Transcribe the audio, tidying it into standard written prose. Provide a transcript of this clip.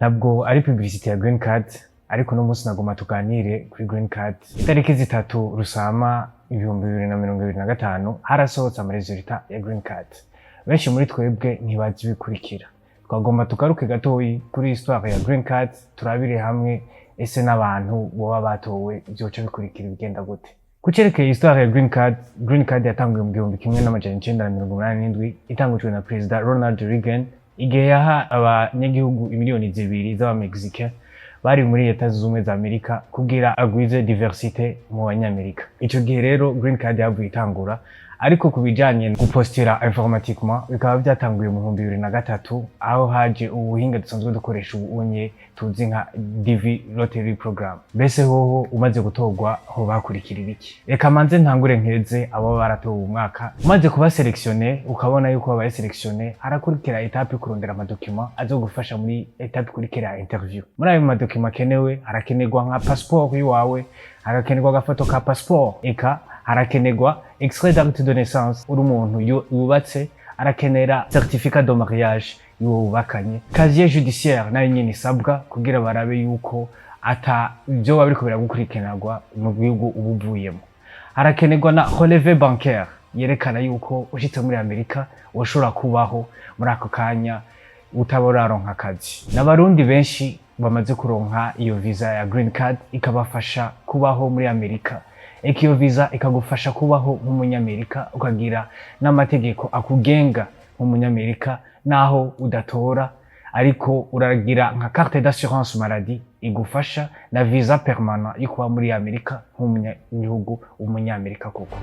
Ntabwo ari publicité ya Green Card, ariko no munsi nagoma tuganire kuri Green Card. Itariki 3 Rusama 2025 harasohotse amaresultat ya Green Card. Benshi muri twebwe ntibazi bikurikira. Twagomba tugaruke gatoyi kuri histoire ya Green Card, turabire hamwe ese n'abantu boba batowe byoca bikurikira bigenda gute. Kucerekeye histoire ya Green Card yatanguye mu 1987 itangujwe na President Ronald Reagan, igihe yaha abanyagihugu imiliyoni 2 z'Abamexicain bari muri Leta Zunze Ubumwe za Amerika kugira agwize diversité mu banyamerika. Ico gihe rero Green Card yavuye itangura, ariko kubijanye gupostira informatiquement bikaba byatanguye mu 2003 aho haje ubuhinga dusanzwe dukoresha ubunye tuzi nka DV Lottery Program. Bese hoho umaze gutorwa ho bakurikira ibiki? Reka manze ntangure nkeze abo baratowe umwaka. Umaze kuba sélectionné ukabona yuko babaye sélectionné, harakurikira etape kurondera amadokima azogufasha muri etape kurikira interview. Muri ayo madokima kenewe harakenerwa nka passeport yiwawe, harakenerwa gafoto ka passeport, eka harakenerwa extrait d'acte de naissance uri umuntu yubatse, harakenera certificat de mariage y'ubakanye, casier judiciaire nayo nyene isabwa kugira barabe yuko ata ibyo babiriko biragukurikiranwa mu gihugu ubuvuyemo. Harakenerwa na relevé bancaire yerekana yuko ushitse muri Amerika woshobora kubaho muri ako kanya utaboraronka akazi. N'abarundi benshi bamaze kuronka iyo visa ya Green Card ikabafasha kubaho muri Amerika. Iyo visa ikagufasha kubaho nk'umunyamerika, ukagira n'amategeko akugenga nk'umunyamerika naho udatora, ariko uragira nka carte d'assurance maladie igufasha na visa permanent yo kuba muri Amerika nk'umunyagihugu umunyamerika koko.